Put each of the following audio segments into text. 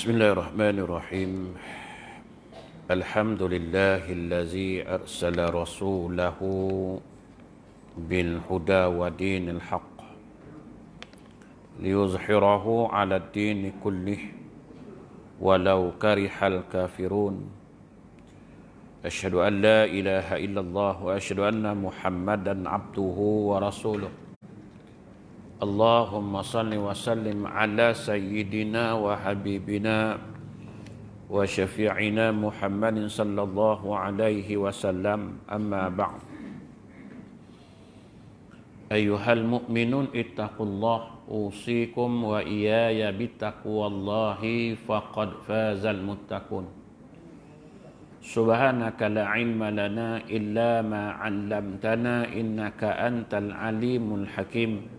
Bismillahirrahmanirrahim. Alhamdulillahillazi arsala rasulahu bil huda wa dinil haqq liyuzhirahu 'ala ad-dini kullih walau karihal kafirun. Asyhadu an la ilaha illallah wa asyhadu anna Muhammadan abduhu wa rasuluh. Allahumma salli wa sallim ala sayyidina wa habibina wa syafi'ina Muhammadin sallallahu alaihi wasallam, amma ba'd. Ayyuhal mu'minun ittaqullah, usikum wa iyaya bittaqwallahi faqad fazal muttaqun. Subhanaka la ilma lana illa ma 'allamtana innaka antal alimul hakim.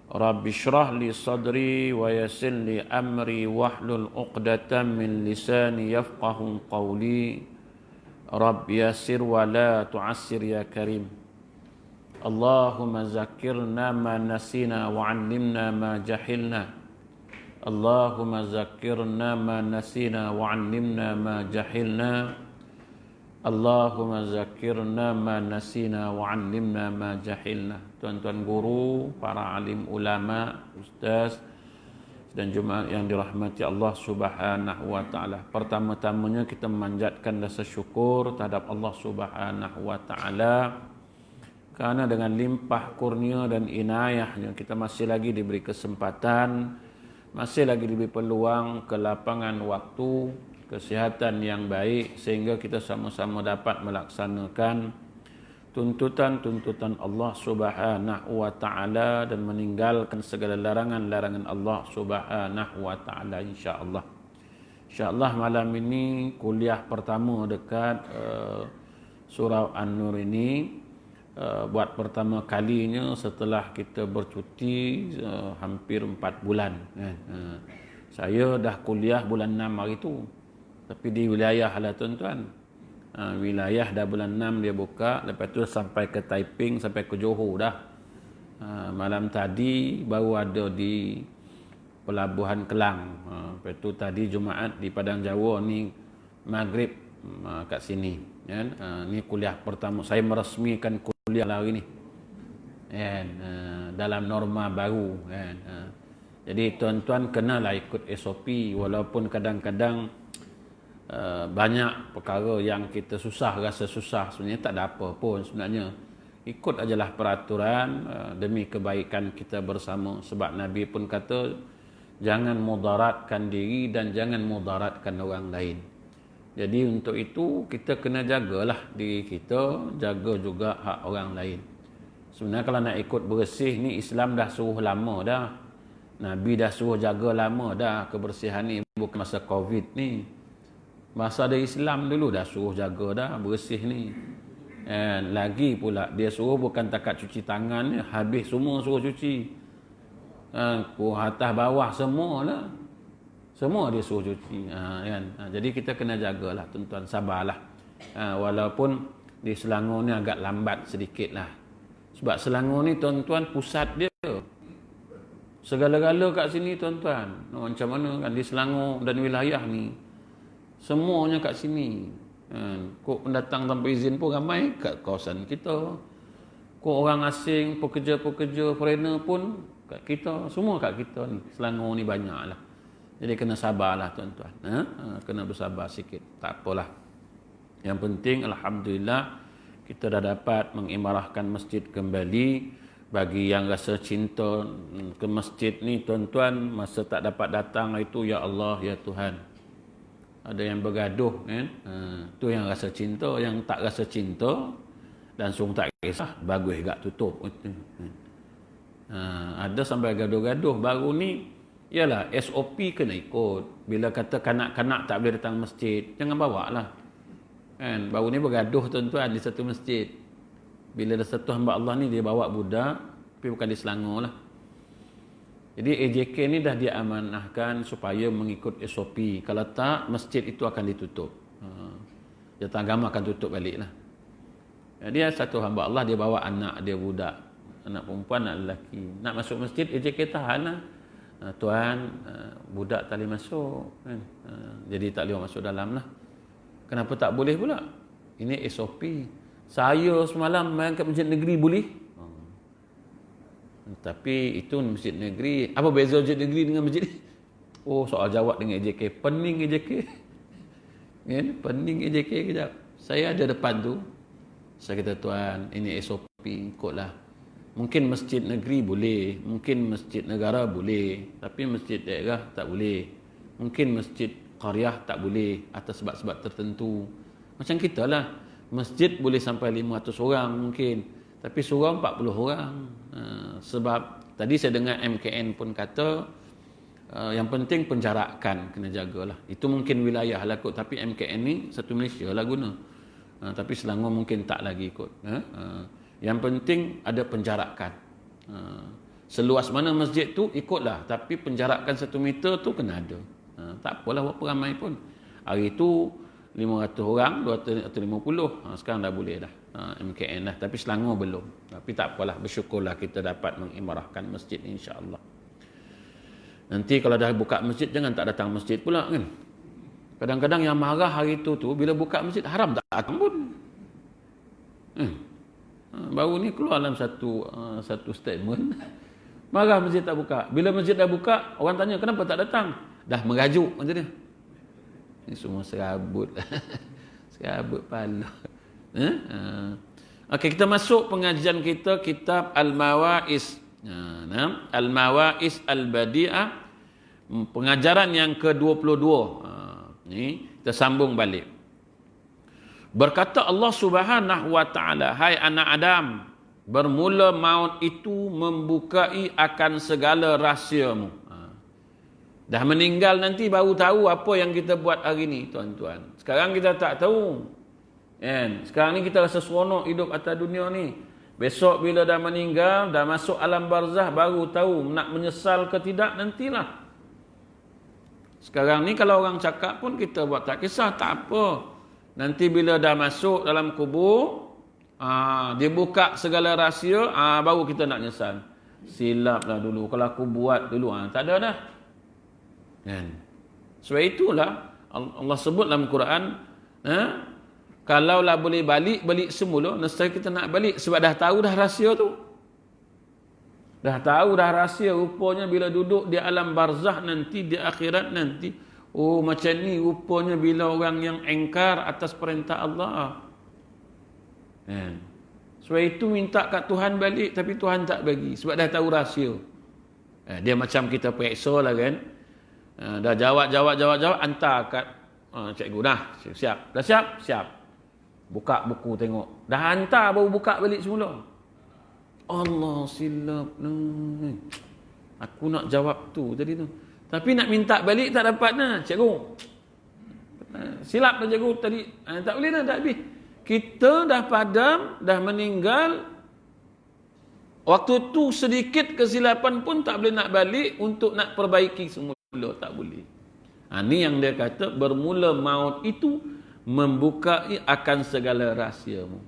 Rabbi shrah li sadri wa yassir li amri wahlul 'uqdatam min lisani yafqahu qawli. Rabbi yassir wa la tu'assir ya karim. Allahumma zakkirna ma nasina wa 'allimna ma jahilna. Allahumma zakkirna ma nasina wa 'allimna ma jahilna. Allahumma zakkirna ma nasina wa 'allimna ma jahilna. Tuan-tuan guru, para alim ulama, ustaz dan jemaah yang dirahmati Allah Subhanahu wa taala. Pertama-tamanya kita memanjatkan rasa syukur terhadap Allah Subhanahu wa taala kerana dengan limpah kurnia dan inayahnya kita masih lagi diberi kesempatan, masih lagi diberi peluang, kelapangan waktu, kesihatan yang baik sehingga kita sama-sama dapat melaksanakan tuntutan-tuntutan Allah Subhanahu wa taala dan meninggalkan segala larangan-larangan Allah Subhanahu wa taala, insya-Allah. Insya-Allah malam ini kuliah pertama dekat surau An-Nur ini, buat pertama kalinya setelah kita bercuti hampir 4 bulan. Saya dah kuliah bulan 6 hari tu. Tapi di wilayah lah tuan-tuan. Wilayah dah bulan 6 dia buka. Lepas tu sampai ke Taiping, sampai ke Johor dah. Malam tadi baru ada di Pelabuhan Kelang. Lepas tu tadi Jumaat di Padang Jawa ni Maghrib kat sini. Ni kuliah pertama. Saya meresmikan kuliah hari ni. Dalam norma baru. Jadi tuan-tuan kenalah ikut SOP walaupun kadang-kadang banyak perkara yang kita rasa susah, sebenarnya tak ada apa pun sebenarnya. Ikut ajalah peraturan demi kebaikan kita bersama, sebab Nabi pun kata jangan mudaratkan diri dan jangan mudaratkan orang lain. Jadi untuk itu kita kena jagalah diri kita, jaga juga hak orang lain. Sebenarnya kalau nak ikut bersih ni Islam dah suruh lama dah. Nabi dah suruh jaga lama dah kebersihan ni, bukan masa Covid ni. Masa ada Islam dulu dah suruh jaga dah bersih ni. Lagi pula dia suruh bukan takat cuci tangan ni, habis semua suruh cuci. Atas bawah semua lah. Semua dia suruh cuci. Jadi kita kena jagalah tuan-tuan, sabarlah. Walaupun di Selangor ni agak lambat sedikit lah. Sebab Selangor ni tuan-tuan pusat dia. Segala-gala kat sini tuan-tuan. Macam mana kan di Selangor dan wilayah ni. Semuanya kat sini. Kok pendatang tanpa izin pun ramai kat kawasan kita. Kok orang asing, pekerja-pekerja foreigner pun kat kita. Semua kat kita ni. Selangor ni banyak lah. Jadi kena sabarlah tuan-tuan. Kena bersabar sikit. Tak apalah. Yang penting alhamdulillah kita dah dapat mengimarahkan masjid kembali. Bagi yang rasa cinta ke masjid ni tuan-tuan, masa tak dapat datang itu, ya Allah, ya Tuhan. Ada yang bergaduh kan. Tu yang rasa cinta. Yang tak rasa cinta dan sung tak kisah, bagus gak tutup. Ada sampai gaduh-gaduh. Baru ni ialah SOP kena ikut. Bila kata kanak-kanak tak boleh datang masjid, jangan bawa lah kan. Baru ni bergaduh tuan-tuan di satu masjid. Bila ada satu hamba Allah ni dia bawa budak, tapi bukan di Selangor lah. Jadi AJK ni dah diamanahkan supaya mengikut SOP. Kalau tak, masjid itu akan ditutup. Jatah agama akan tutup balik lah. Dia satu hamba Allah, dia bawa anak dia budak. Anak perempuan, anak lelaki. Nak masuk masjid, AJK tahan lah. tuan, budak tak boleh masuk kan. Jadi tak boleh masuk dalam lah. Kenapa tak boleh pula? Ini SOP. Saya semalam main kat masjid negeri boleh. Tapi itu masjid negeri. Apa beza masjid negeri dengan masjid ni? Oh, soal jawab dengan AJK. Pening AJK. Kan? Pening AJK kejap. Saya ada depan tu. Saya kata, tuan, ini SOP, ikutlah. Mungkin masjid negeri boleh. Mungkin masjid negara boleh. Tapi masjid daerah tak boleh. Mungkin masjid qaryah tak boleh. Atas sebab-sebab tertentu. Macam kita lah. Masjid boleh sampai 500 orang mungkin. Tapi surau 40 orang. Sebab tadi saya dengar MKN pun kata yang penting penjarakan kena jagalah. Itu mungkin wilayah lah kot. Tapi MKN ni satu Malaysia lah guna. Tapi Selangor mungkin tak lagi kot. Yang penting ada penjarakan. Seluas mana masjid tu ikutlah. Tapi penjarakan 1 meter tu kena ada. Tak apalah berapa ramai pun. Hari tu 500 orang, 250. Sekarang dah boleh dah. MKN lah. Tapi Selangor belum. Tapi tak apalah. Bersyukurlah kita dapat mengimarahkan masjid insya-Allah. Nanti kalau dah buka masjid, jangan tak datang masjid pula kan. Kadang-kadang yang marah hari tu bila buka masjid, haram tak datang pun. Baru ni keluar dalam satu statement. Marah masjid tak buka. Bila masjid dah buka, orang tanya kenapa tak datang? Dah merajuk macam ni. Ini semua serabut. Serabut pala. Okey, kita masuk pengajian kita, kitab Al-Mawa'is. Al-Mawa'is Al-Badi'ah, pengajaran yang ke-22. Ni kita sambung balik. Berkata Allah Subhanahu wa taala, hai anak Adam, bermula maut itu membukai akan segala rahsiamu. Dah meninggal nanti baru tahu apa yang kita buat hari ni, tuan-tuan. Sekarang kita tak tahu. Sekarang ni kita rasa seronok hidup atas dunia ni. Besok bila dah meninggal, dah masuk alam barzah, baru tahu nak menyesal ke tidak, nantilah. Sekarang ni kalau orang cakap pun kita buat tak kisah, tak apa. Nanti bila dah masuk dalam kubur, dia buka segala rahsia, baru kita nak nyesal. Silaplah dulu, kalau aku buat dulu, tak ada dah. Sebab itulah Allah sebut dalam Quran, kalaulah boleh balik semula, nescaya kita nak balik. Sebab dah tahu dah rahsia tu. Dah tahu dah rahsia. Rupanya bila duduk di alam barzah nanti, di akhirat nanti, oh macam ni rupanya bila orang yang engkar atas perintah Allah. Sebab itu minta kat Tuhan balik, tapi Tuhan tak bagi. Sebab dah tahu rahsia. Dia macam kita periksa lah kan. Dah jawab, hantar kat cikgu. Dah siap. Dah siap? Siap. Buka buku tengok. Dah hantar baru buka balik semula. Allah, silap. Aku nak jawab tu tadi tu. Tapi nak minta balik tak dapat dah. Cikgu. Silap dah cikgu tadi. Tak boleh dah, tak habis. Kita dah padam, dah meninggal. Waktu tu sedikit kesilapan pun tak boleh nak balik untuk nak perbaiki semula. Tak boleh. Ni yang dia kata, bermula maut itu membukai akan segala rahsiamu.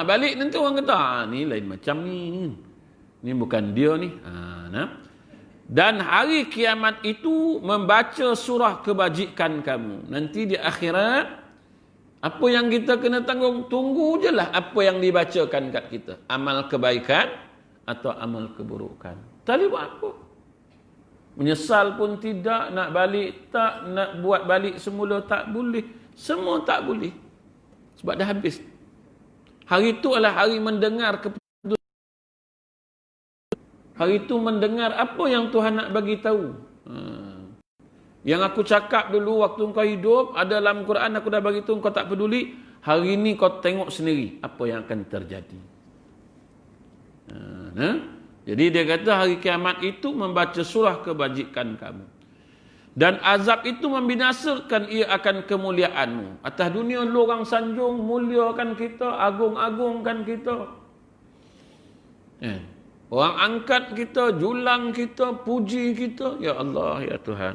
Balik nanti orang kata, ni lain macam ni. Ni bukan dia ni. Dan hari kiamat itu membaca surah kebajikan kamu. Nanti di akhirat, apa yang kita kena tanggung, tunggu je lah apa yang dibacakan kat kita. Amal kebaikan atau amal keburukan. Tak boleh buat apa. Menyesal pun tidak, nak balik tak, nak buat balik semula tak boleh. Semua tak boleh. Sebab dah habis. Hari itu adalah hari mendengar keputusan. Hari itu mendengar apa yang Tuhan nak bagi tahu. Yang aku cakap dulu waktu kau hidup, ada dalam Quran aku dah bagi tahu, kau tak peduli. Hari ini kau tengok sendiri apa yang akan terjadi. Jadi dia kata hari kiamat itu membaca surah kebajikan kamu. Dan azab itu membinasakan ia akan kemuliaanmu. Atas dunia lu orang sanjung, muliakan kita, agung-agungkan kita. Orang angkat kita, julang kita, puji kita. Ya Allah, ya Tuhan.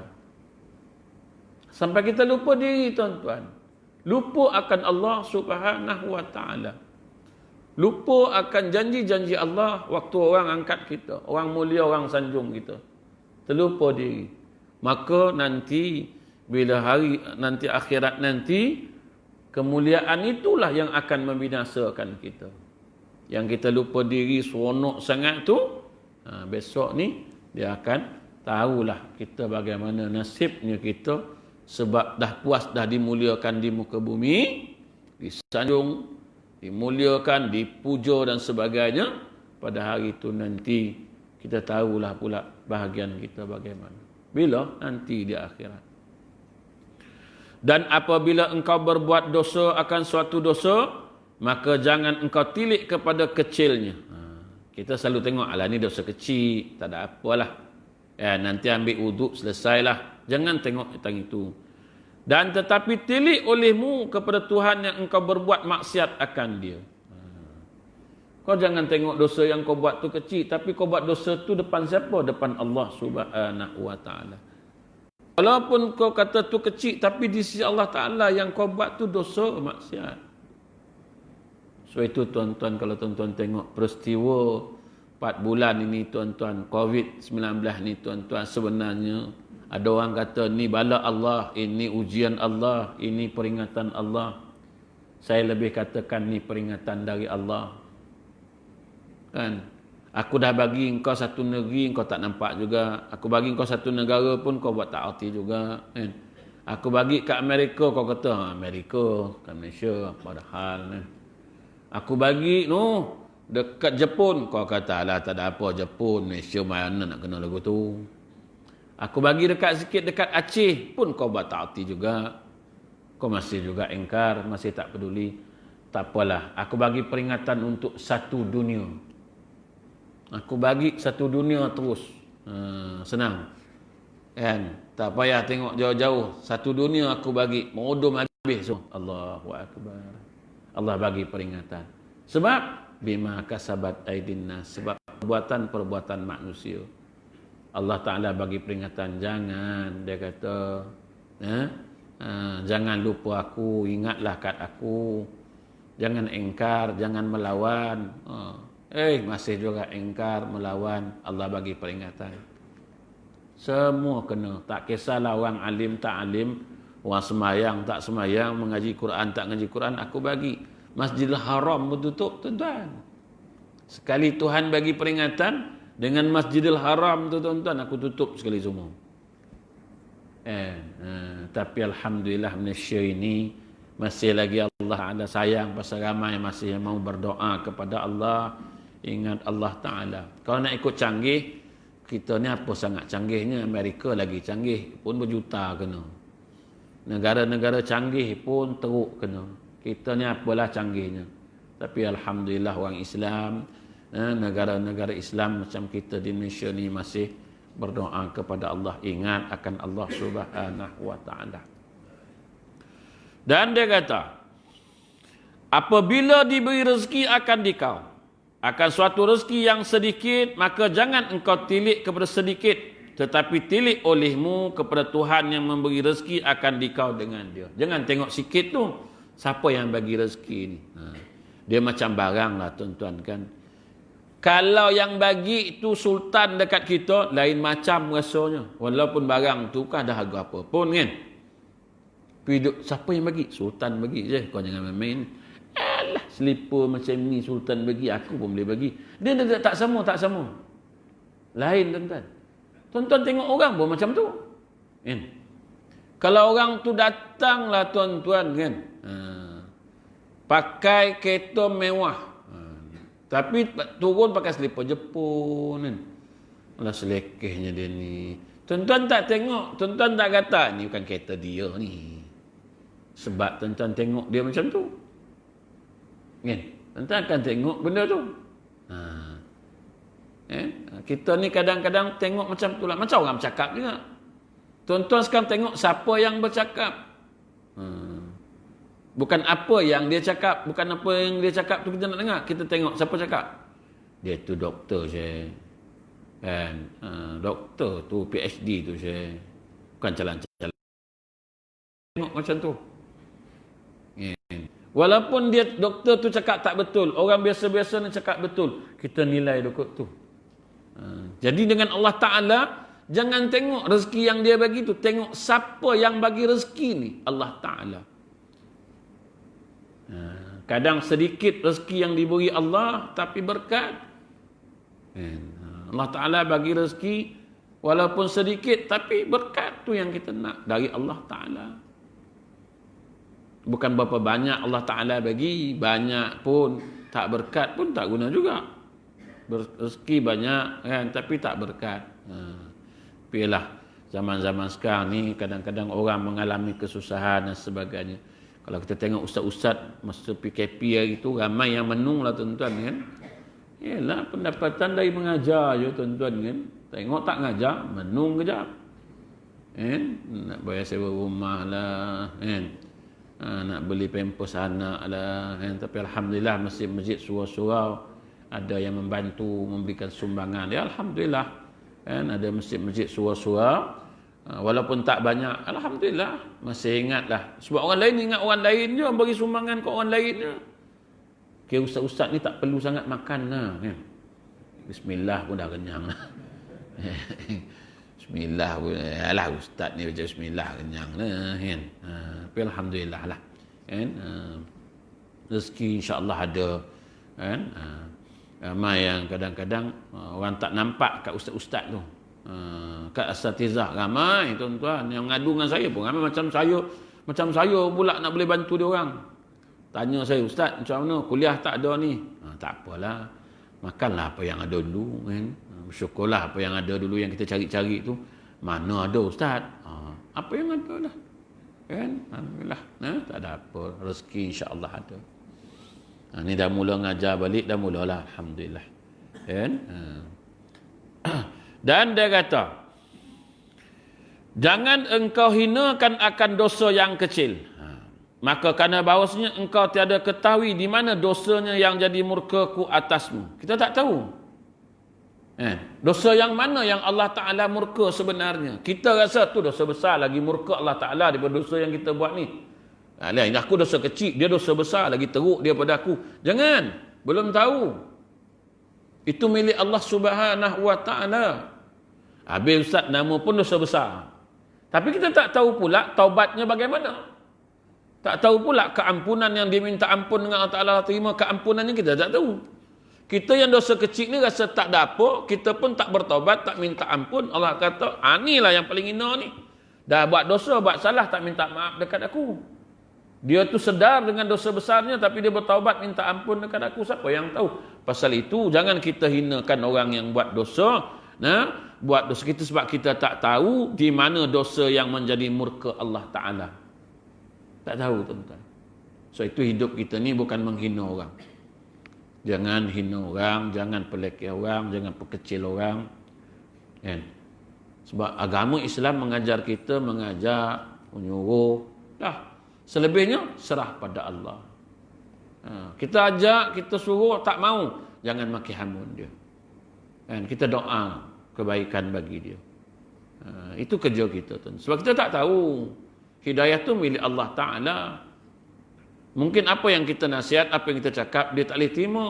Sampai kita lupa diri, tuan-tuan. Lupa akan Allah Subhanahu wa ta'ala. Lupa akan janji-janji Allah waktu orang angkat kita, orang mulia, orang sanjung kita. Terlupa diri. Maka nanti, bila hari nanti akhirat nanti, kemuliaan itulah yang akan membinasakan kita. Yang kita lupa diri, seronok sangat tu, besok ni, dia akan tahulah kita bagaimana nasibnya kita, sebab dah puas, dah dimuliakan di muka bumi, disanjung, dimuliakan, dipuja dan sebagainya. Pada hari itu nanti kita tahulah pula bahagian kita bagaimana. Bila? Nanti di akhirat. Dan apabila engkau berbuat dosa akan suatu dosa, maka jangan engkau tilik kepada kecilnya. Kita selalu tengok, alah ni dosa kecil, tak ada apalah. Nanti ambil wuduk, selesailah. Jangan tengok tentang itu. Dan tetapi tilik olehmu kepada Tuhan yang engkau berbuat maksiat akan dia. Kau jangan tengok dosa yang kau buat tu kecil, tapi kau buat dosa tu depan siapa? Depan Allah Subhanahu wa taala. Walaupun kau kata tu kecil, tapi di sisi Allah Taala yang kau buat tu dosa maksiat. So itu tuan-tuan, kalau tuan-tuan tengok peristiwa 4 bulan ini tuan-tuan, COVID-19 ni tuan-tuan, sebenarnya ada orang kata ni bala Allah, ini ujian Allah, ini peringatan Allah. Saya lebih katakan ni peringatan dari Allah. Kan? Aku dah bagi engkau satu negeri, engkau tak nampak juga. Aku bagi engkau satu negara pun kau buat tak arti juga. Kan? Aku bagi kat Amerika, kau kata Amerika, kat Malaysia, padahal. Kan? Aku bagi dekat Jepun, kau kata alah tak ada apa Jepun, Malaysia mana nak kena lagu tu. Aku bagi dekat sikit dekat Aceh pun kau buat tak arti juga. Kau masih juga engkar, masih tak peduli. Tak apalah, aku bagi peringatan untuk satu dunia. Aku bagi satu dunia terus. Senang. Kan? Tak payah tengok jauh-jauh. Satu dunia aku bagi. Modom habis. Allahu Akbar. Allah bagi peringatan. Sebab bima kasabat aidin nas, sebab perbuatan manusia. Allah Ta'ala bagi peringatan, jangan, dia kata, jangan lupa aku, ingatlah kat aku, jangan engkar, jangan melawan. Masih juga engkar, melawan. Allah bagi peringatan. Semua kena, tak kisahlah orang alim tak alim, orang semayang tak semayang, mengaji Quran tak mengaji Quran, aku bagi. Masjidil Haram bertutup, tuan-tuan. Sekali Tuhan bagi peringatan, dengan Masjidil Haram tu tuan-tuan, aku tutup sekali semua. Tapi Alhamdulillah Malaysia ini masih lagi Allah Ta'ala sayang, pasal ramai masih yang mau berdoa kepada Allah, ingat Allah Ta'ala. Kalau nak ikut canggih, kita ni apa sangat canggihnya, Amerika lagi canggih pun berjuta kena. Negara-negara canggih pun teruk kena. Kita ni apalah canggihnya. Tapi Alhamdulillah orang Islam, negara-negara Islam macam kita di Malaysia ni masih berdoa kepada Allah, ingat akan Allah Subhanahu wa taala. Dan dia kata, apabila diberi rezeki akan dikau, akan suatu rezeki yang sedikit, maka jangan engkau tilik kepada sedikit, tetapi tilik olehmu kepada Tuhan yang memberi rezeki akan dikau dengan dia. Jangan tengok sikit tu, siapa yang bagi rezeki ni. Dia macam barang lah tuan-tuan kan. Kalau yang bagi itu sultan dekat kita, lain macam rasanya. Walaupun barang tu kan dah harga apa pun kan. Siapa yang bagi? Sultan bagi je. Kau jangan main-main. Alah, selipar macam ni sultan bagi, aku pun boleh bagi. Dia tak sama, tak sama. Lain tuan-tuan. Tuan-tuan tengok orang pun macam tu. Kan? Kalau orang tu datanglah tuan-tuan kan. Pakai kereta mewah. Tapi turun pakai selipar Jepun kan. Alah selekehnya dia ni. Tuan-tuan tak tengok, tuan-tuan tak kata ni bukan kereta dia ni. Sebab tuan-tuan tengok dia macam tu. Kan? Tuan-tuan akan tengok benda tu. Kita ni kadang-kadang tengok macam tu lah. Macam orang bercakap juga. Tuan-tuan sekarang tengok siapa yang bercakap. Bukan apa yang dia cakap, bukan apa yang dia cakap tu kita nak dengar. Kita tengok siapa cakap. Dia tu doktor saya. Kan? Doktor tu PhD tu saya. Bukan calan-calan. Tengok macam tu. Walaupun dia doktor tu cakap tak betul, orang biasa-biasa ni cakap betul, kita nilai doktor tu. Jadi dengan Allah Ta'ala, jangan tengok rezeki yang dia bagi tu, tengok siapa yang bagi rezeki ni, Allah Ta'ala. Kadang sedikit rezeki yang diberi Allah, tapi berkat. Allah Ta'ala bagi rezeki, walaupun sedikit, tapi berkat tu yang kita nak dari Allah Ta'ala. Bukan berapa banyak Allah Ta'ala bagi, banyak pun tak berkat pun tak guna juga. Rezeki banyak kan, tapi tak berkat. Tapi lah, zaman-zaman sekarang ni kadang-kadang orang mengalami kesusahan dan sebagainya. Kalau kita tengok ustaz-ustaz masa PKP hari tu, ramai yang menung lah tuan-tuan kan. Yalah, pendapatan dari mengajar je tuan-tuan kan. Tengok tak ngajar, menung kejap. Nak bayar sewa rumah lah kan. Nak beli pampers anak lah kan. Tapi alhamdulillah masjid-masjid surau-surau ada yang membantu memberikan sumbangan. Ya alhamdulillah kan, ada masjid-masjid surau-surau walaupun tak banyak, alhamdulillah masih ingatlah. Sebab orang lain ingat orang lain je bagi sumbangan ke orang lain je. Okay, ustaz-ustaz ni tak perlu sangat makan lah kan. Bismillah pun dah kenyang lah. Bismillah pun, alah ustaz ni baca bismillah kenyang lah kan. Tapi alhamdulillah lah kan. Rezeki insya-Allah ada kan. Ramai yang kadang-kadang orang tak nampak kat ustaz-ustaz tu. Kat asatizah ramai tuan-tuan yang ngadu dengan saya pun ramai macam saya pula nak boleh bantu dia orang. Tanya saya, ustaz macam mana kuliah tak ada ni? Tak apalah, makanlah apa yang ada dulu kan. Bersyukurlah apa yang ada dulu yang kita cari-cari tu. Mana ada ustaz? Apa yang ada lah kan. Alhamdulillah tak ada apa, rezeki insya-Allah ada. Ni dah mula ngajar balik, dah mulalah alhamdulillah kan. Dan dia kata, jangan engkau hinakan akan dosa yang kecil, maka kerana bahawasanya engkau tiada ketahui di mana dosanya yang jadi murkaku atasmu. Kita tak tahu dosa yang mana yang Allah Ta'ala murka sebenarnya. Kita rasa tu dosa besar, lagi murka Allah Ta'ala daripada dosa yang kita buat ni. Ini aku dosa kecil, dia dosa besar, lagi teruk dia pada aku. Jangan, belum tahu. Itu milik Allah Subhanahu Wa Ta'ala. Habis ustaz, nama pun dosa besar. Tapi kita tak tahu pula taubatnya bagaimana. Tak tahu pula keampunan yang dia minta ampun dengan Allah Ta'ala terima keampunannya, kita tak tahu. Kita yang dosa kecil ni rasa tak ada apa, kita pun tak bertaubat, tak minta ampun. Allah kata, inilah yang paling hina ni. Dah buat dosa, buat salah, tak minta maaf dekat aku. Dia tu sedar dengan dosa besarnya, tapi dia bertaubat, minta ampun dekat aku. Siapa yang tahu? Pasal itu, jangan kita hinakan orang yang buat dosa. Buat dosa kita sebab kita tak tahu di mana dosa yang menjadi murka Allah Ta'ala. Tak tahu tuan-tuan. So itu hidup kita ni bukan menghina orang. Jangan hina orang, jangan pelekeh orang, jangan pekecil orang. Kan? Sebab agama Islam mengajar kita, mengajak, menyuruh. Dah. Selebihnya serah pada Allah. Kita ajak, kita suruh, tak mau, jangan maki hamun dia. Kan? Kita doa kebaikan bagi dia. Itu kerja kita tuan. Sebab kita tak tahu hidayah tu milik Allah Ta'ala. Mungkin apa yang kita nasihat, apa yang kita cakap, dia tak boleh terima.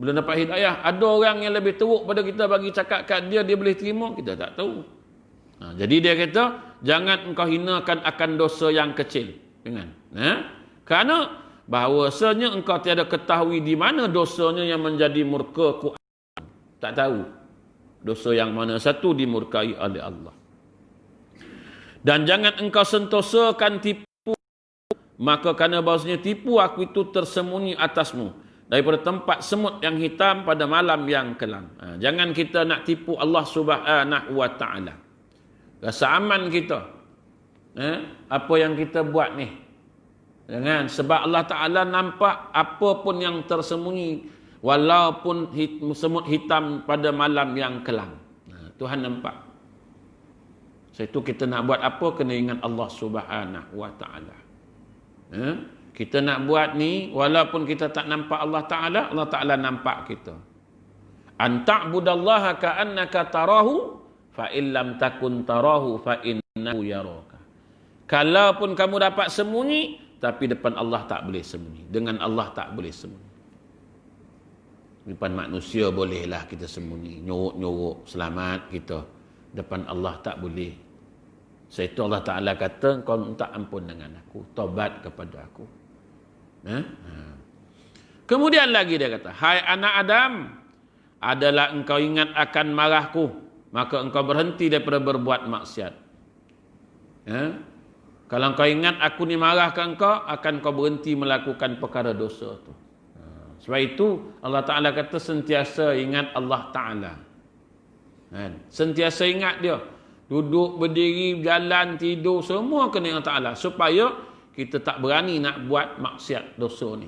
Belum dapat hidayah. Ada orang yang lebih teruk pada kita bagi cakap kat dia, dia boleh terima, kita tak tahu. Jadi dia kata, jangan engkau hinakan akan dosa yang kecil. Jangan. Kerana bahawasanya engkau tiada ketahui di mana dosanya yang menjadi murka ku. Tak tahu dosa yang mana satu dimurkai oleh Allah. Dan jangan engkau sentosakan tipu, maka kerana bahawasanya tipu aku itu tersembunyi atasmu daripada tempat semut yang hitam pada malam yang kelam. Jangan kita nak tipu Allah Subhanahu Wa Ta'ala. Rasa aman kita. Apa yang kita buat ni. Jangan, sebab Allah Ta'ala nampak apa pun yang tersembunyi, walaupun semut hitam pada malam yang kelam. Tuhan nampak. Sebab itu kita nak buat apa, kena ingat Allah Subhanahu Wa Ta'ala. Kita nak buat ni, walaupun kita tak nampak Allah Ta'ala, Allah Ta'ala nampak kita. An ta'budallaha ka'annaka tarahu, fa illam takun tarahu fa innahu yaraka. Kalaupun kamu dapat sembunyi, tapi depan Allah tak boleh sembunyi. Dengan Allah tak boleh sembunyi. Depan manusia bolehlah kita sembunyi, nyorok-nyorok selamat kita. Depan Allah tak boleh. Sebab itu Allah Ta'ala kata, kau minta ampun dengan aku, taubat kepada aku. Kemudian lagi dia kata, hai anak Adam, adalah engkau ingat akan marahku, maka engkau berhenti daripada berbuat maksiat. Kalau engkau ingat aku ni marah ke engkau, akan kau berhenti melakukan perkara dosa tu. Sebab itu Allah Ta'ala kata sentiasa ingat Allah Ta'ala. Sentiasa ingat dia. Duduk, berdiri, berjalan, tidur, semua kena Allah Ta'ala. Supaya kita tak berani nak buat maksiat dosa ni.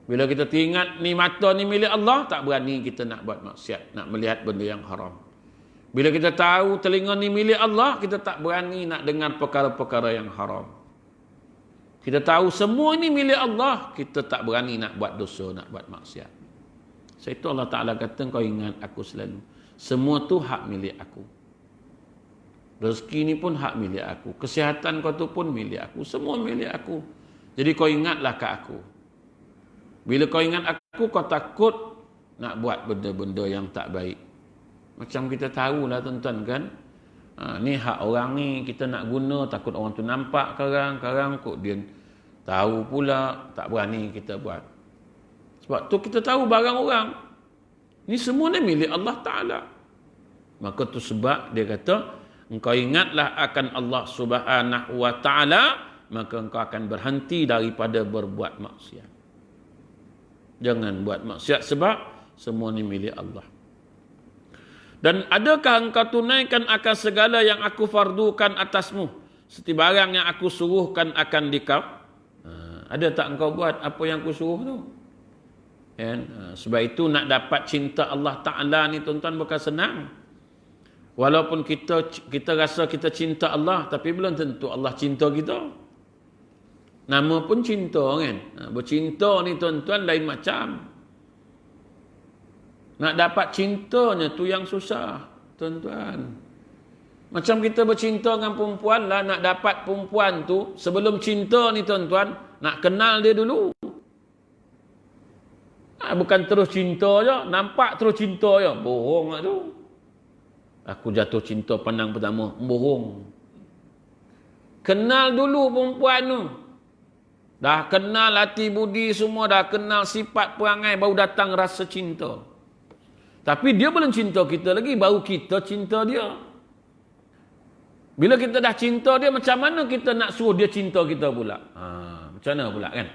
Bila kita teringat ni mata ni milik Allah, tak berani kita nak buat maksiat, nak melihat benda yang haram. Bila kita tahu telinga ni milik Allah, kita tak berani nak dengar perkara-perkara yang haram. Kita tahu semua ni milik Allah, kita tak berani nak buat dosa, nak buat maksiat. Sebab itu Allah Ta'ala kata, kau ingat aku selalu. Semua tu hak milik aku. Rezeki ni pun hak milik aku. Kesihatan kau tu pun milik aku. Semua milik aku. Jadi kau ingatlah kat aku. Bila kau ingat aku, kau takut nak buat benda-benda yang tak baik. Macam kita tahulah tuan-tuan kan. Ni hak orang ni kita nak guna, takut orang tu nampak karang kok dia tahu pula, tak berani kita buat. Sebab tu kita tahu barang orang. Ni semua ni milik Allah Ta'ala. Maka tu sebab dia kata, engkau ingatlah akan Allah Subhanahu wa Ta'ala, maka engkau akan berhenti daripada berbuat maksiat. Jangan buat maksiat sebab semua ni milik Allah. Dan adakah engkau tunaikan akan segala yang aku fardukan atasmu, seperti barang yang aku suruhkan akan dikau? Ada tak engkau buat apa yang aku suruh tu? Sebab itu nak dapat cinta Allah Ta'ala ni tuan-tuan bukan senang. Walaupun kita rasa kita cinta Allah, tapi belum tentu Allah cinta kita. Nama pun cinta kan. Bercinta ni tuan-tuan lain macam. Nak dapat cintanya tu yang susah tuan-tuan. Macam kita bercinta dengan perempuan lah, nak dapat perempuan tu, sebelum cinta ni tuan-tuan, nak kenal dia dulu. Bukan terus cinta je, nampak terus cinta je. Bohong lah tu. Aku jatuh cinta pandang pertama, bohong. Kenal dulu perempuan tu. Dah kenal hati budi semua, dah kenal sifat perangai, baru datang rasa cinta. Tapi dia belum cinta kita lagi, baru kita cinta dia. Bila kita dah cinta dia, macam mana kita nak suruh dia cinta kita pula? Macam mana pula kan?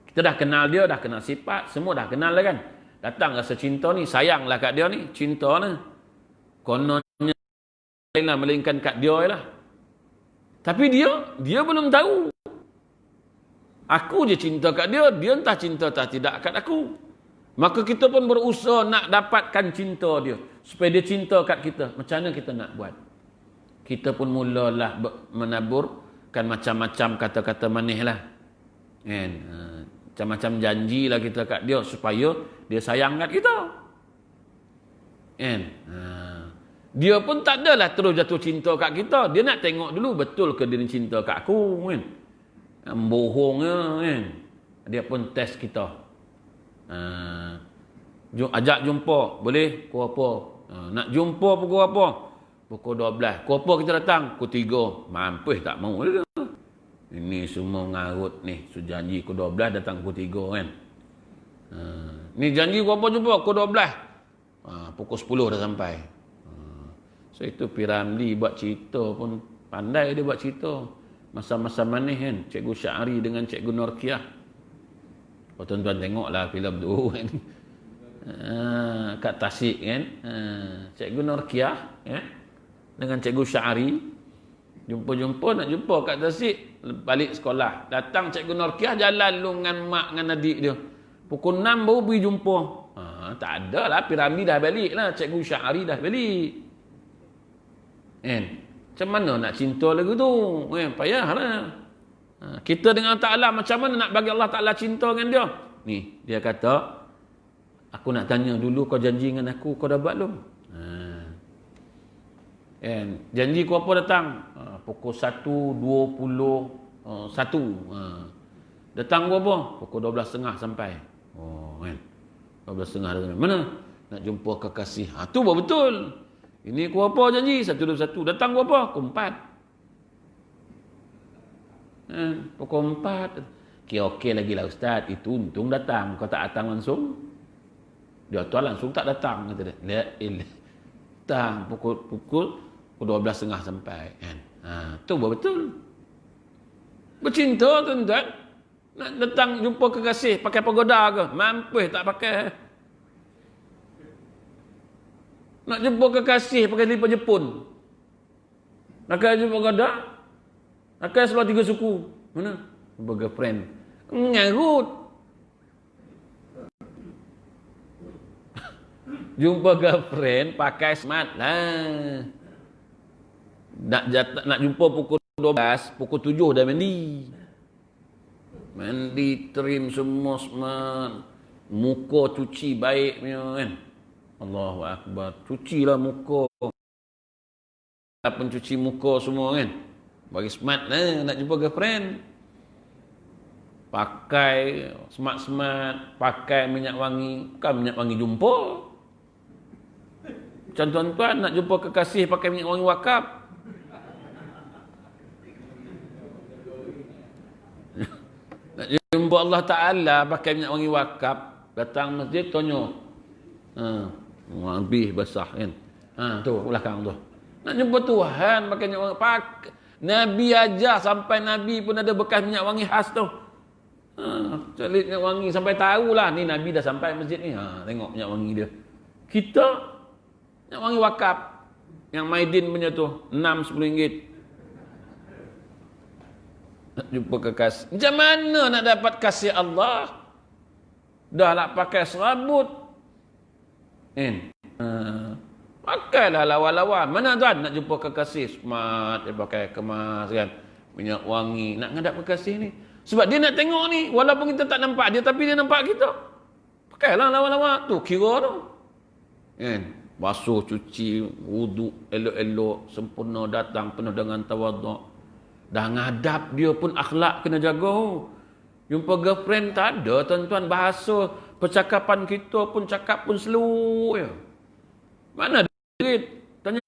Kita dah kenal dia, dah kenal sifat, semua dah kenal lah kan. Datang rasa cinta ni, sayanglah kat dia ni, cinta lah. Kononnya lainlah melainkan kat dia lah. Tapi dia belum tahu. Aku je cinta kat dia, dia entah cinta tak tidak kat aku. Maka kita pun berusaha nak dapatkan cinta dia, supaya dia cinta kat kita. Macam mana kita nak buat? Kita pun mulalah menaburkan macam-macam kata-kata manis lah. Macam-macam janjilah kita kat dia supaya dia sayang kat kita. Dia pun tak adalah terus jatuh cinta kat kita. Dia nak tengok dulu betul ke dia cinta kat aku kan. Bohongnya kan. Dia pun test kita. Ajak jumpa, boleh? Pukul apa? Nak jumpa pukul apa? Pukul 12. Pukul apa kita datang? Pukul 3. Mampus tak mau dia. Ini semua ngarut ni. So janji pukul 12 datang pukul 3 kan. Ni janji pukul apa jumpa? Pukul 12. Pukul 10 dah sampai. So itu Piramli buat cerita pun pandai dia buat cerita. Masa-masa manis kan. Cikgu Syahri dengan Cikgu Norkiah. Tuan-tuan tengoklah filem tu kan. Kat Tasik kan. Cikgu Norkiah dengan Cikgu Syahri jumpa-jumpa, nak jumpa kat Tasik, balik sekolah. Datang Cikgu Norkiah jalan lu dengan mak dengan adik dia. Pukul 6 baru pergi jumpa. Tak ada lah, Piramli dah balik lah, Cikgu Syahri dah balik. Macam mana nak cinta lagu tu? Payahlah. Kita dengan Ta'ala macam mana nak bagi Allah Ta'ala cinta dengan dia? Ni, dia kata, aku nak tanya dulu, kau janji dengan aku, kau dah buat belum? Janji kau apa datang? Pukul 1.20 1. Datang berapa? Pukul 12.30 sampai. Kan. 12.30 dah sampai. Mana? Nak jumpa kekasih. Tu betul. Ini pukul apa janji? 1:21. Datang berapa? Pukul 4. Pukul 4. Okey lagi lah ustaz. Itu untung datang. Kau tak datang langsung. Dia tu langsung tak datang. Kata dia. La ilah. Datang pukul 12.30 sampai. Kan. Tu betul. Bercinta tuan-tuan. Nak datang jumpa kekasih pakai pagoda ke? Mampus tak pakai. Nak jumpa kekasih pakai lipat Jepun. Nak jumpa pagoda? Nak seluar 3 suku. Mana? Jumpa girlfriend. Ngarut. Jumpa girlfriend pakai smart lah. Nak jumpa pukul 12, pukul 7 dah mandi. Mandi, trim semua smart. Muka cuci baik punya kan. Allahu Akbar. Cucilah muka. Pun cuci muka semua kan. Bagi smart lah nak jumpa girlfriend. Pakai smart-smart. Pakai minyak wangi. Bukan minyak wangi jumpa. Macam tuan-tuan nak jumpa kekasih pakai minyak wangi wakaf. Nak jumpa Allah Ta'ala pakai minyak wangi wakaf. Datang masjid tanya. Habis basah kan. Tu belakang tu. Nak jumpa Tuhan pakai minyak wangi. Nabi ajar sampai Nabi pun ada bekas minyak wangi khas tu. Celit minyak wangi sampai tahulah ni Nabi dah sampai masjid ni. Tengok minyak wangi dia. Kita minyak wangi wakaf. Yang Maidin punya tu 6-10 ringgit. Nak jumpa kekasih. Macam mana nak dapat kasih Allah? Dah nak pakai serabut. Pakailah lawa-lawa. Mana tuan nak jumpa kekasih? Smart, dia pakai kemas kan. Minyak wangi. Nak ngadap kekasih ni. Sebab dia nak tengok ni. Walaupun kita tak nampak dia, tapi dia nampak kita. Pakailah lawa-lawa. Tu kira tu. Kan? Basuh, cuci, wuduk, elok-elok, sempurna datang penuh dengan tawaduk. Dah ngadap dia pun akhlak kena jaga. Jumpa girlfriend tak ada tuan-tuan. Bahasa percakapan kita pun cakap pun slow je. Mana duit? Tanya.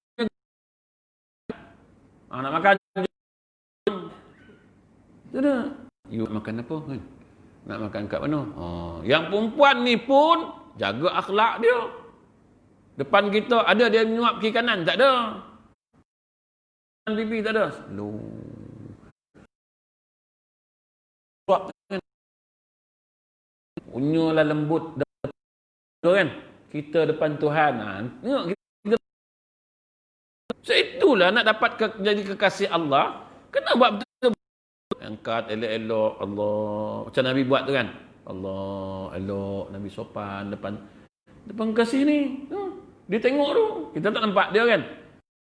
Nak makan. Tidak. You makan apa kan? Nak makan kat mana? Yang perempuan ni pun jaga akhlak dia. Depan kita ada dia menyuap kiri kanan. Tak ada. Pipi tak ada. Slow. Punyalah lembut kan kita depan Tuhan. Tengok kita. So itulah nak dapat jadi kekasih Allah, kena buat betul. Angkat elok-elok Allah. Macam Nabi buat tu kan. Allah elok, Nabi sopan depan kekasih ni. Dia tengok tu, kita tak nampak dia kan.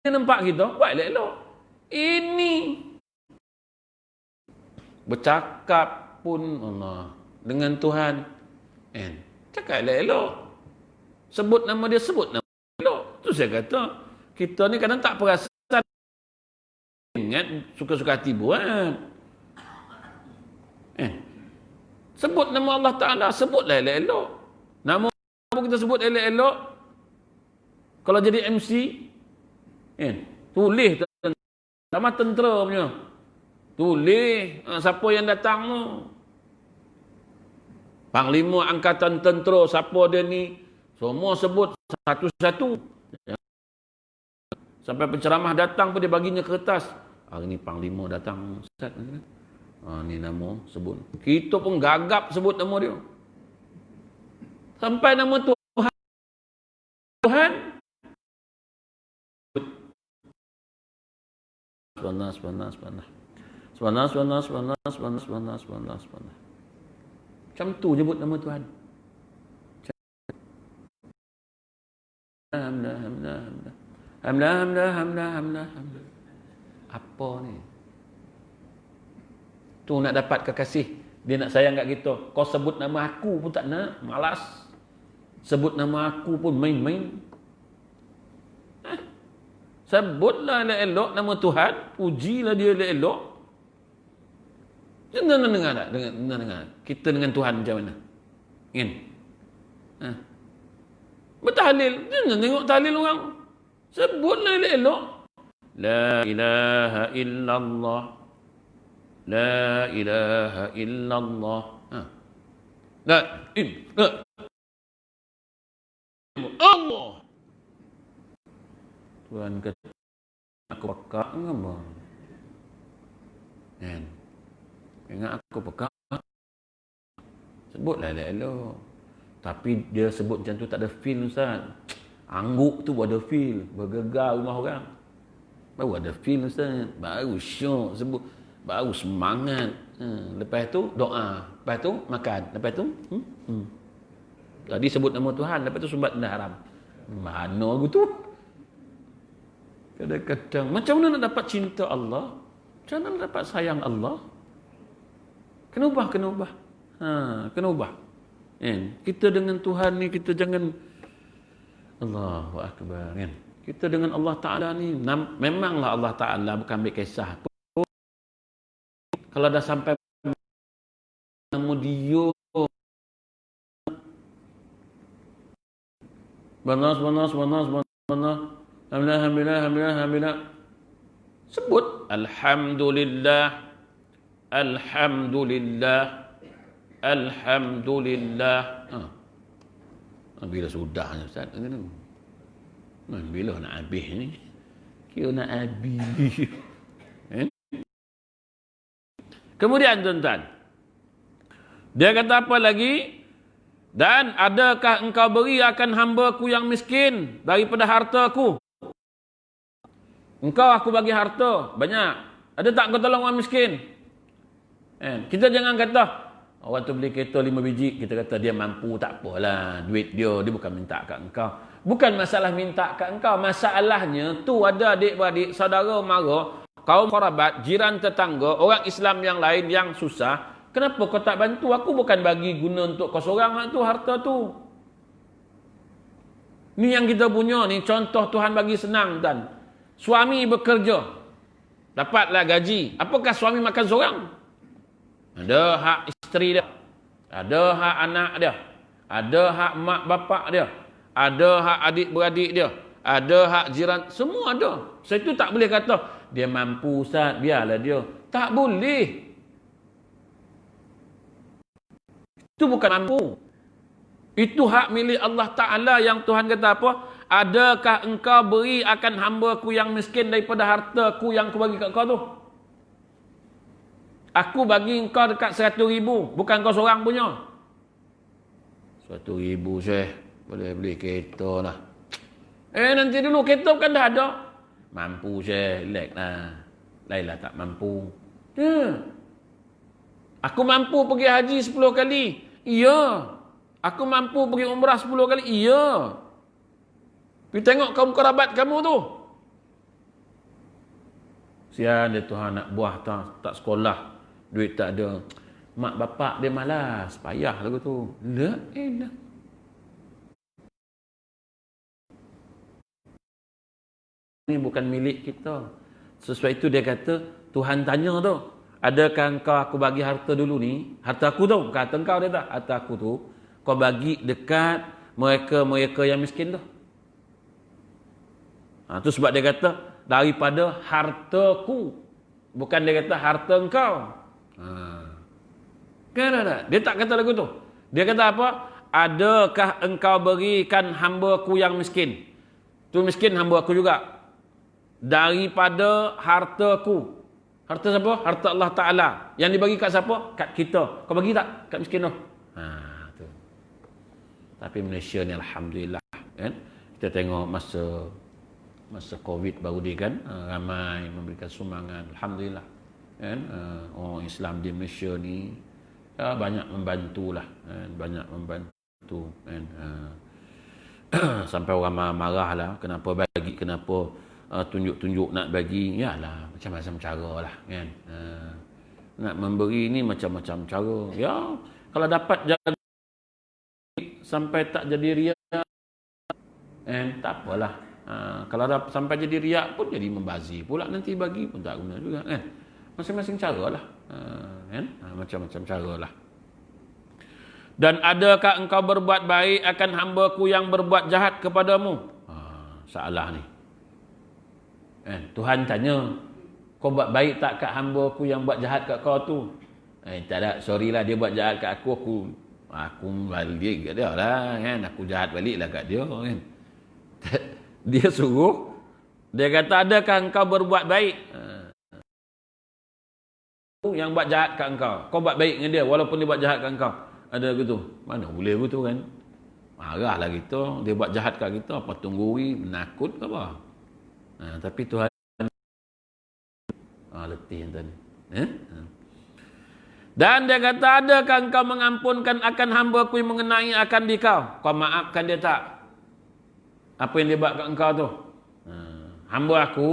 Dia nampak kita, buat elok-elok. Ini bercakap pun Allah dengan Tuhan. Cakap elok-elok. Sebut nama dia, sebut nama elok. Tu saya kata, kita ni kadang tak perasan. Ingat, suka-suka hati buat. Sebut nama Allah Ta'ala, sebutlah elok-elok. Nama kita sebut elok-elok. Kalau jadi MC, tulis sama tentera punya. Tulis siapa yang datang tu. Panglima Angkatan Tentera, siapa dia ni. Semua sebut satu-satu. Sampai penceramah datang pun dia baginya kertas. Hari ni Panglima datang. Ustaz. Ni nama sebut. Kita pun gagap sebut nama dia. Sampai nama Tuhan. Subhanallah. Macam tu jemput nama Tuhan. Hamdah. Apa ni? Tu nak dapat kekasih. Dia nak sayang kat kita. Kau sebut nama aku pun tak nak. Malas. Sebut nama aku pun main-main. Sebutlah elok-elok nama Tuhan. Pujilah dia elok-elok. Dengar tak? Dengar. Kita dengan Tuhan macam mana? Kan? Ha. Bertahlil. Jangan tengok tahlil orang. Sebutlah elok-elok. La ilaha illallah. La ilaha illallah. Ha. La ilaha Allah. Tuhan kata aku pekak apa? Kan? Ingat aku pekak. Sebutlah elok-elok. Tapi dia sebut macam tu tak ada feel, Ustaz. Angguk tu ada feel. Bergegar rumah orang. Baru ada feel, Ustaz. Baru syok sebut. Baru semangat. Lepas tu doa. Lepas tu makan. Lepas tu tadi sebut nama Tuhan. Lepas tu sumbat benda haram. Mana aku tu? Kadang-kadang macam mana nak dapat cinta Allah? Macam mana nak dapat sayang Allah? Kena ubah. Kena ubah. Kita dengan Tuhan ni, kita jangan Allahu Akbar, kan? Kita dengan Allah Ta'ala ni, memanglah Allah Ta'ala bukan ambil kisah. Kalau dah sampai nama dia, banas. Alhamdulillah. Sebut Alhamdulillah. Bila sudahnya Ustaz? Bila nak habis ni? Kira nak habis. Kemudian tuan-tuan, dia kata apa lagi? Dan adakah engkau beri akan hamba-Ku yang miskin daripada harta-Ku? Engkau aku bagi harta banyak. Ada tak kau tolong orang miskin? Kita jangan kata orang tu beli kereta 5 biji, kita kata dia mampu, tak apalah, duit dia bukan minta kat engkau. Bukan masalah minta kat engkau, masalahnya tu ada adik-beradik, saudara mara, kaum kerabat, jiran tetangga, orang Islam yang lain yang susah. Kenapa kau tak bantu? Aku bukan bagi guna untuk kau seorang tu harta tu. Ni yang kita punya ni, contoh Tuhan bagi senang dan suami bekerja, dapatlah gaji. Apakah suami makan seorang? Ada hak isteri dia, ada hak anak dia, ada hak mak bapak dia, ada hak adik-beradik dia, ada hak jiran, semua ada. Saya tu tak boleh kata dia mampu Ustaz, biarlah dia. Tak boleh. Itu bukan mampu. Itu hak milik Allah Ta'ala yang Tuhan kata apa? Adakah engkau beri akan hamba-Ku yang miskin daripada harta-Ku yang Ku bagi kat kau tu? Aku bagi engkau dekat 100,000. Bukan kau seorang punya. 100,000 Syekh. Boleh beli kereta lah. Nanti dulu kereta bukan dah ada. Mampu Syekh. Relax lah. Lainlah tak mampu. Aku mampu pergi haji 10 kali. Ya. Aku mampu pergi umrah 10 kali. Ya. Pergi tengok kaum kerabat kamu tu. Sian dia Tuhan nak buah tak sekolah. Duit tak ada. Mak bapak dia malas. Payah lagu tu. La elah. Ini bukan milik kita. Sesuai itu dia kata, Tuhan tanya tu, adakah engkau aku bagi harta dulu ni? Harta aku tu, bukan harta engkau dia tak. Harta aku tu, kau bagi dekat mereka yang miskin tu. Tu sebab dia kata, daripada hartaku. Bukan dia kata harta engkau. Kan tak? Dia tak kata lagu tu. Dia kata apa? Adakah engkau berikan hamba-Ku yang miskin? Tu miskin hamba aku juga. Daripada harta-Ku. Harta siapa? Harta Allah Ta'ala. Yang dibagi kat siapa? Kat kita. Kau bagi tak? Kat miskin tu. Tu. Tapi Malaysia ni Alhamdulillah. Kan? Kita tengok masa COVID baru ni kan. Ramai memberikan sumbangan. Alhamdulillah. Kan? Orang Islam di Malaysia ni banyak membantulah. Banyak membantu. Kan? Sampai orang marah lah. Kenapa bagi? Kenapa tunjuk-tunjuk nak bagi? Yalah, macam-macam cara lah. Kan? Nak memberi ni macam-macam cara. Ya, kalau dapat jaga sampai tak jadi riak, tak apalah. Kalau sampai jadi riak pun jadi membazir pula, nanti bagi pun tak guna juga. Masing-masing cara lah. Kan? Macam-macam cara lah. Dan adakah engkau berbuat baik akan hamba-Ku yang berbuat jahat kepadamu? Salah ni. Tuhan tanya, kau buat baik tak kat hamba-Ku yang buat jahat kat kau tu? Tak ada, sorry lah, dia buat jahat kat aku balik kat dia lah kan. Aku jahat balik lah kat dia kan. Dia suruh, dia kata, adakah engkau berbuat baik yang buat jahat kat engkau? Kau buat baik dengan dia walaupun dia buat jahat kat engkau. Ada gitu? Mana boleh gitu kan? Marahlah kita, dia buat jahat kat kita, apa tungguri, menakut ke apa? Tapi Tuhan letih tuan. Dan dia kata, adakah engkau mengampunkan akan hamba-Ku yang mengenai akan dikau? Kau maafkan dia tak? Apa yang dia buat kat engkau tu? Hamba aku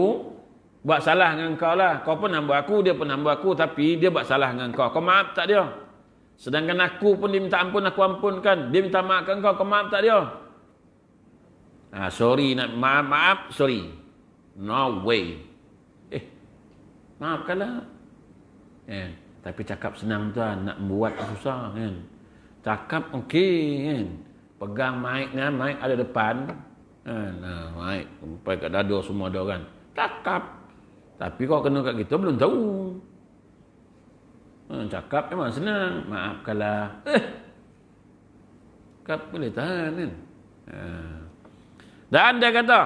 buat salah dengan engkau lah. Kau pun hamba aku, dia pun hamba aku, tapi dia buat salah dengan engkau. Kau maaf tak dia? Sedangkan aku pun dia minta ampun, aku ampunkan. Dia minta maaf kat engkau, kau maaf tak dia? Sorry, nak maaf, sorry. No way. Maafkanlah. Tapi cakap senang tuan, nak buat susah kan. Cakap okey kan. Pegang mic kan, mic ada depan. Mic sampai kat dada semua ada kan. Cakap. Tapi kau kena kat kita belum tahu. Cakap memang senang. Maafkanlah. Cakap boleh tahan kan. Dan dia kata,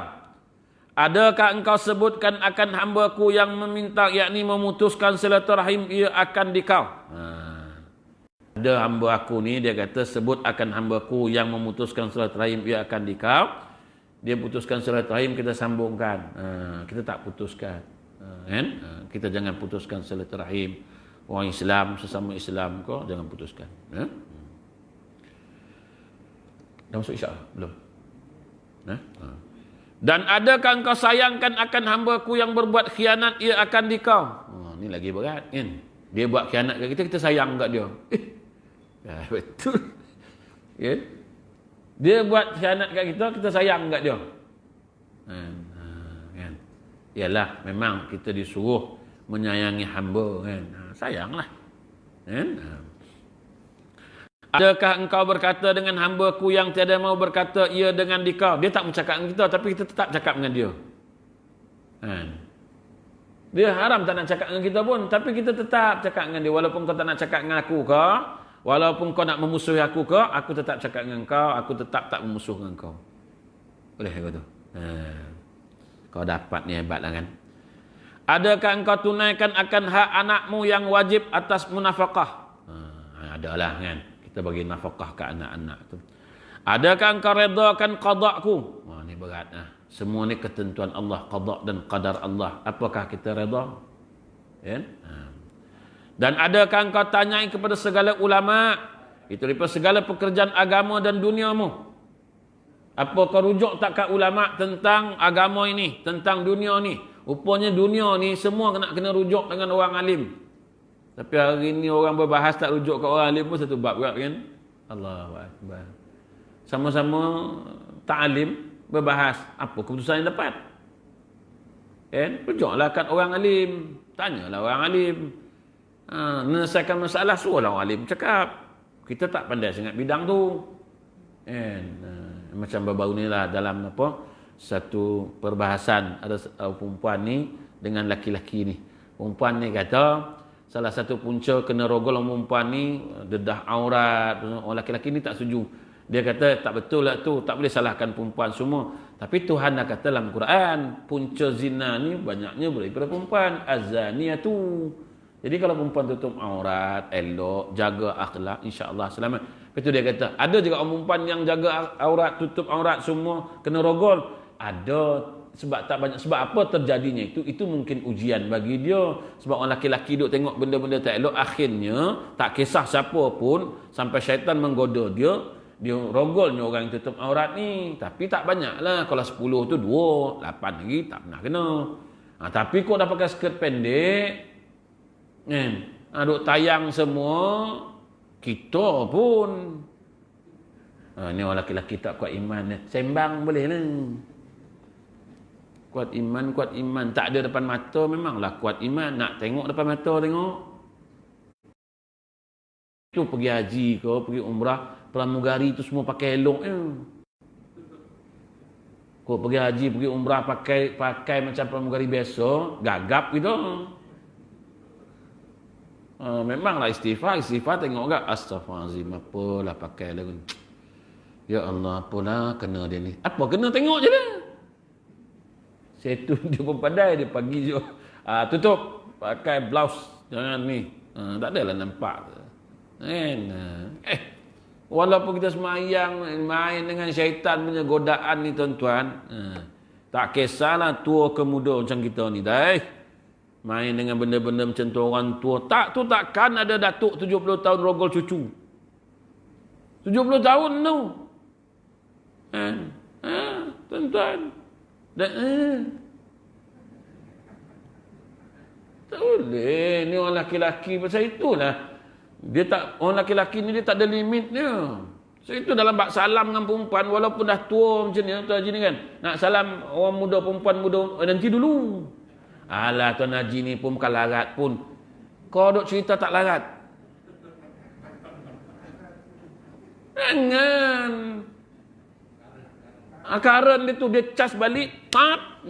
adakah engkau sebutkan akan hamba-Ku yang meminta, yakni memutuskan silaturahim, ia akan dikau? Ada hamba aku ni, dia kata sebut akan hamba-Ku yang memutuskan silaturahim, ia akan dikau. Dia putuskan silaturahim, kita sambungkan. Kita tak putuskan. Kan? Kita jangan putuskan silaturahim. Orang Islam, sesama Islam kau jangan putuskan. Dah masuk Isyak? Belum? Dan adakah engkau sayangkan akan hamba-Ku yang berbuat khianat, ia akan dikau? Ni lagi berat kan. Dia buat khianat kat kita, kita sayang kat dia. Betul. Kan? Dia buat khianat kat kita, kita sayang kat dia. Kan? Yalah, memang kita disuruh menyayangi hamba kan. Sayanglah. Kan? Adakah engkau berkata dengan hamba-Ku yang tiada mau berkata ia dengan dikau? Dia tak bercakap dengan kita, tapi kita tetap cakap dengan dia. Dia haram tak nak cakap dengan kita pun, tapi kita tetap cakap dengan dia. Walaupun kau tak nak cakap dengan aku ke, walaupun kau nak memusuhi aku ke, aku tetap cakap dengan kau, aku tetap tak memusuh dengan kau. Boleh kau tu? Kau dapat ni, hebat lah kan. Adakah engkau tunaikan akan hak anakmu yang wajib atas munafakah? Adalah kan. Kita bagi nafkah ke anak-anak tu. Adakah engkau redakan qada'ku? Ni berat. Semua ni ketentuan Allah, qada' dan qadar Allah. Apakah kita reda? Kan? Dan adakah engkau tanyai kepada segala ulama? Itu daripada segala pekerjaan agama dan duniamu. Apa kau rujuk tak kat ulama tentang agama ini, tentang dunia ni? Rupanya dunia ni semua kena rujuk dengan orang alim. Tapi hari ni orang berbahas tak rujuk kat orang alim pun satu bab juga kan. Allahu Akbar. Sama-sama ta'alim berbahas apa keputusan yang dapat. Kan? Rujuklah kat orang alim. Tanyalah orang alim. Menyelesaikan masalah suruhlah orang alim cakap. Kita tak pandai sangat bidang tu. Kan? Macam baru-baru ni lah dalam apa? Satu perbahasan ada perempuan ni dengan laki-laki ni. Perempuan ni kata salah satu punca kena rogol orang perempuan ni dedah aurat. Orang lelaki-lelaki ni tak setuju. Dia kata tak betul lah tu, tak boleh salahkan perempuan semua. Tapi Tuhan dah kata dalam Quran, punca zina ni banyaknya daripada perempuan. Az-zaniyatu. Jadi kalau perempuan tutup aurat, elok, jaga akhlak, insya-Allah selamat. Lepas tu dia kata, ada juga orang perempuan yang jaga aurat, tutup aurat semua kena rogol. Ada. Sebab tak banyak, sebab apa terjadinya itu mungkin ujian bagi dia. Sebab orang lelaki-lelaki duk tengok benda-benda tak elok, akhirnya tak kisah siapa pun sampai syaitan menggoda dia rogolnya orang yang tutup aurat ni. Tapi tak banyaklah. Kalau 10 tu 2, 8 lagi tak pernah kena. Tapi kau dah pakai skirt pendek kan, duk tayang semua, kita pun ni orang lelaki-lelaki tak kuat iman, sembang boleh lah. Kuat iman. Tak ada depan mata memanglah kuat iman. Nak tengok depan mata, tengok. Itu pergi haji ke, pergi umrah, pramugari tu semua pakai elok je. Kau pergi haji, pergi umrah pakai macam pramugari biasa, gagap gitu. Memanglah istighfar tengok gak astaghfirullahalazim, apalah pakai lagu. Ya Allah, apalah kena dia ni. Apa kena tengok je dah. Setun dia pun pandai, dia pagi je. Tutup, pakai blouse jangan ni. Tak adalah nampak. Walaupun kita semayang main dengan syaitan punya godaan ni tuan-tuan, tak kisahlah tua ke muda macam kita ni dah. Main dengan benda-benda macam tu orang tua. Tu takkan ada datuk 70 tahun rogol cucu. 70 tahun tu. Tuan-tuan. Tak boleh. Ni orang laki-laki pasal itulah. Orang laki-laki ni dia tak ada limitnya. So itu dalam bab salam dengan perempuan walaupun dah tua macam ni Tuan Haji ni kan. Nak salam orang muda, perempuan muda, nanti dulu. Alah Tuan Haji ni pun bukan larat pun. Kau duk cerita tak larat. Jangan. Karen dia tu dia cas balik. Pap.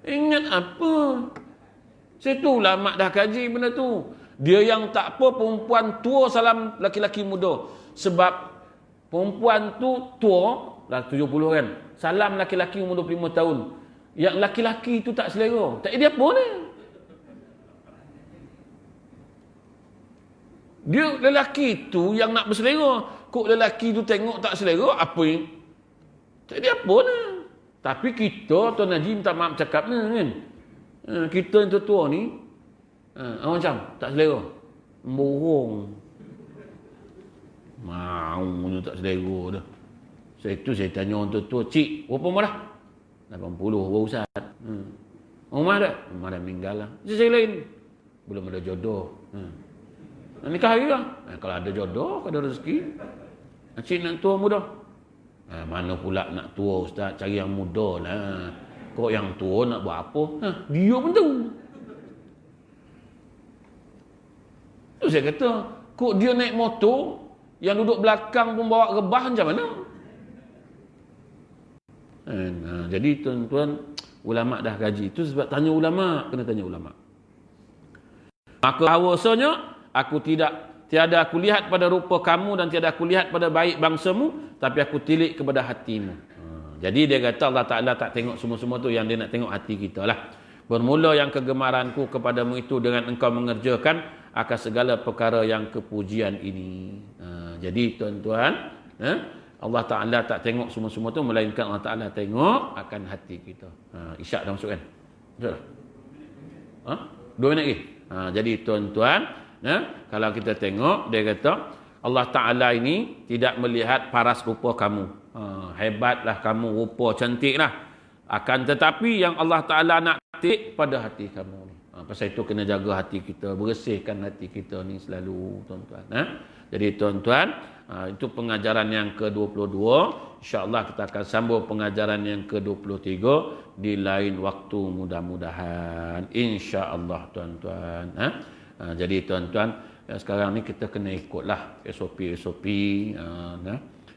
Ingat apa? Situlah mak dah kaji benda tu. Dia yang tak apa perempuan tua salam laki-laki muda. Sebab perempuan tu tua, dah 70 kan. Salam laki-laki umur 25 tahun. Yang laki-laki tu tak selera. Tak dia apa ni? Dia lelaki tu yang nak berselera. Kok lelaki tu tengok tak selera, apa yang? Tak dia apa ni? Tapi kita, Tuan Haji minta maaf cakap ni kan. Kita yang tua ni macam tak selera, bohong, mau tak selera dah. Saya tanya orang tua, cik berapa umur dah? 80 baru Ustaz. Umar dah? Umar dah meninggal lah. Saya lain belum ada jodoh. Nikah hari lah. Kalau ada jodoh, kalau ada rezeki, cik nak tua muda. Mana pula nak tua Ustaz, cari yang muda lah. Kok yang tua nak buat apa? Dia pun tahu. Tu saya kata, kok dia naik motor, yang duduk belakang pun bawa rebah macam mana? Jadi tuan-tuan, ulama' dah kaji. Itu sebab tanya ulama', kena tanya ulama'. Maka bahawasanya, tiada aku lihat pada rupa kamu dan tiada aku lihat pada baik bangsamu, tapi aku tilik kepada hatimu. Jadi dia kata Allah Ta'ala tak tengok semua-semua tu, yang dia nak tengok hati kita lah. Bermula yang kegemaranku kepadamu itu dengan engkau mengerjakan akan segala perkara yang kepujian ini. Jadi tuan-tuan, Allah Ta'ala tak tengok semua-semua tu, melainkan Allah Ta'ala tengok akan hati kita. Isyak dah masuk kan? Betul tak? 2 minit lagi. Jadi tuan-tuan, kalau kita tengok, dia kata Allah Ta'ala ini tidak melihat paras rupa kamu. Hebatlah kamu, rupa cantiklah. Akan tetapi yang Allah Ta'ala nak tik pada hati kamu ni. Pasal itu kena jaga hati kita, bersihkan hati kita ni selalu tuan-tuan. Jadi tuan-tuan, itu pengajaran yang ke-22. InsyaAllah kita akan sambung pengajaran yang ke-23 di lain waktu mudah-mudahan. InsyaAllah tuan-tuan. Jadi tuan-tuan, sekarang ni kita kena ikutlah SOP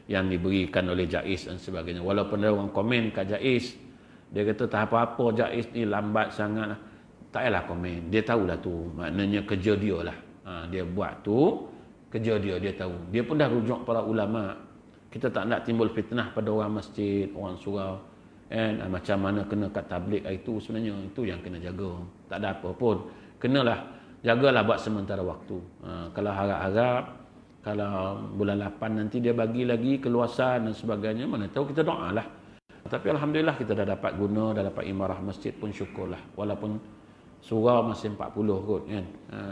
yang diberikan oleh JAIS dan sebagainya. Walaupun ada orang komen kat JAIS, dia kata tak apa-apa JAIS ni lambat sangat. Tak payahlah komen. Dia tahulah tu. Maknanya kerja dia lah. Dia buat tu, kerja dia tahu. Dia pun dah rujuk para ulama'. Kita tak nak timbul fitnah pada orang masjid, orang surau. Macam mana kena kat tablik itu sebenarnya. Itu yang kena jaga. Tak ada apa pun. Kenalah, jagalah buat sementara waktu. Kalau harap-harap, kalau bulan 8 nanti dia bagi lagi keluasan dan sebagainya, mana tahu, kita doa lah. Tapi Alhamdulillah kita dah dapat guna, dah dapat imarah masjid pun syukurlah. Walaupun surau masih 40 kot kan.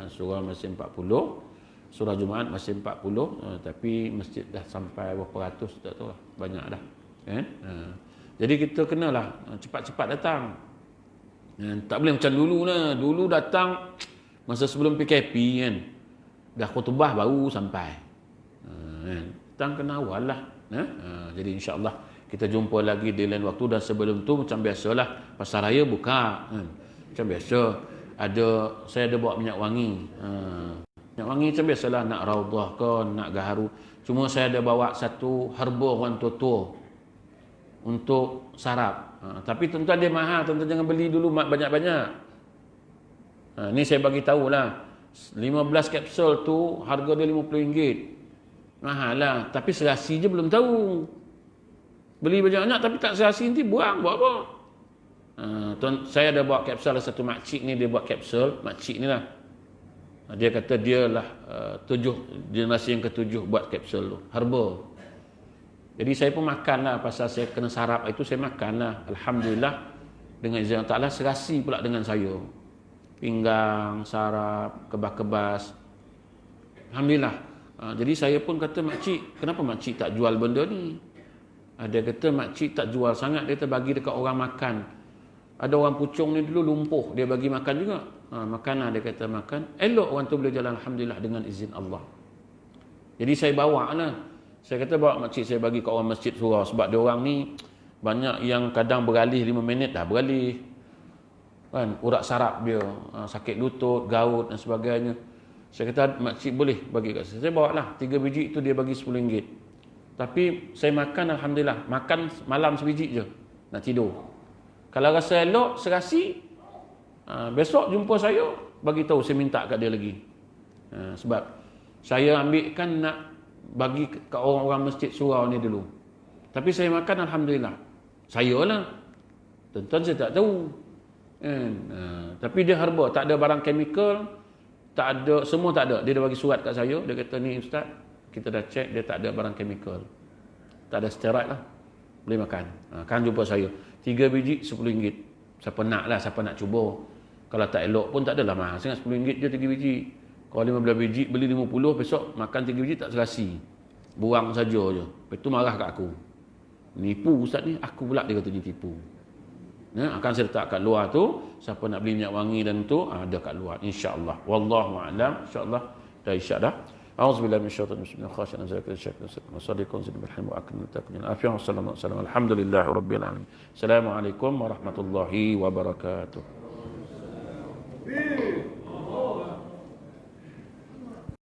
Surau masih 40, surau Jumaat masih 40, tapi masjid dah sampai berapa ratus, tak tahu lah. Banyak dah kan. Jadi kita kenalah cepat-cepat datang. Tak boleh macam dulu lah. Dulu datang masa sebelum PKP kan, dah khutbah baru sampai. Datang kena awal lah. Jadi insyaAllah Kita jumpa lagi di lain waktu, dan sebelum tu macam biasalah pasar raya buka kan. Macam biasa saya ada bawa minyak wangi. Minyak wangi macam biasalah, nak raudah ke nak gaharu. Cuma saya ada bawa satu herba orang tua-tua untuk sarap. Tapi tuan-tuan dia mahal, tuan-tuan jangan beli dulu banyak-banyak. Ni saya bagi tahulah. 15 kapsul tu harga dia RM50. Mahal lah, tapi serasi je belum tahu. Beli banyak-banyak tapi tak serasi, nanti buang buat apa? Saya ada bawa kapsul, satu makcik ni dia buat kapsul, makcik ni lah. Dia kata dia lah generasi yang ke-7 buat kapsul tu, herba. Jadi saya pun makan lah, pasal saya kena sarap itu saya makan lah. Alhamdulillah, dengan izin Allah Ta'ala serasi pula dengan saya. Pinggang, sarap, kebas-kebas. Alhamdulillah. Jadi saya pun kata, makcik, kenapa makcik tak jual benda ni? Dia kata makcik tak jual sangat, dia bagi dekat orang makan. Ada orang Puchong ni dulu lumpuh, dia bagi makan juga. Makanan dia kata makan. Elok orang tu boleh jalan, Alhamdulillah, dengan izin Allah. Jadi saya bawa lah. Saya kata bawa makcik saya bagi kat orang masjid surau. Sebab dia orang ni banyak yang kadang beralih 5 minit dah beralih. Kan, urat sarap dia, sakit lutut, gaut dan sebagainya. Saya kata makcik boleh bagi kat saya. Saya bawa lah 3 biji itu, dia bagi RM10. Tapi saya makan Alhamdulillah. Makan malam sebiji je, nak tidur. Kalau rasa elok, serasi, besok jumpa saya, bagi tahu, saya minta kat dia lagi. Sebab saya ambil kan nak bagi kat orang-orang masjid surau ni dulu. Tapi saya makan Alhamdulillah. Saya lah. Tuan-tuan saya tak tahu. Tapi dia herba, tak ada barang chemical, tak ada, semua tak ada. Dia dah bagi surat kat saya, dia kata ni ustaz, kita dah cek, dia tak ada barang chemical, tak ada steroid lah, boleh makan. Kan jumpa saya 3 biji RM10. Siapa nak lah, siapa nak cuba. Kalau tak elok pun tak adalah mahal sangat, RM10 je 3 biji. Kalau 15 biji beli 50, besok makan 3 biji tak serasi, buang saja je. Lepas tu marah kat aku, nipu ustaz ni. Aku pula dia kata ni tipu. Akan saya letak kat luar tu, siapa nak beli minyak wangi dan tu ada kat luar, insya-Allah. Wallahu a'lam. Insya-Allah dah isyak dah. A'udzubillahi minasyaitonir rajim. Khasyan zakir syaitan wasallikum bil wa akmil taqdin afiyah sallallahu alaihi wasallam. Alhamdulillahirabbil alamin. Assalamualaikum warahmatullahi wabarakatuh.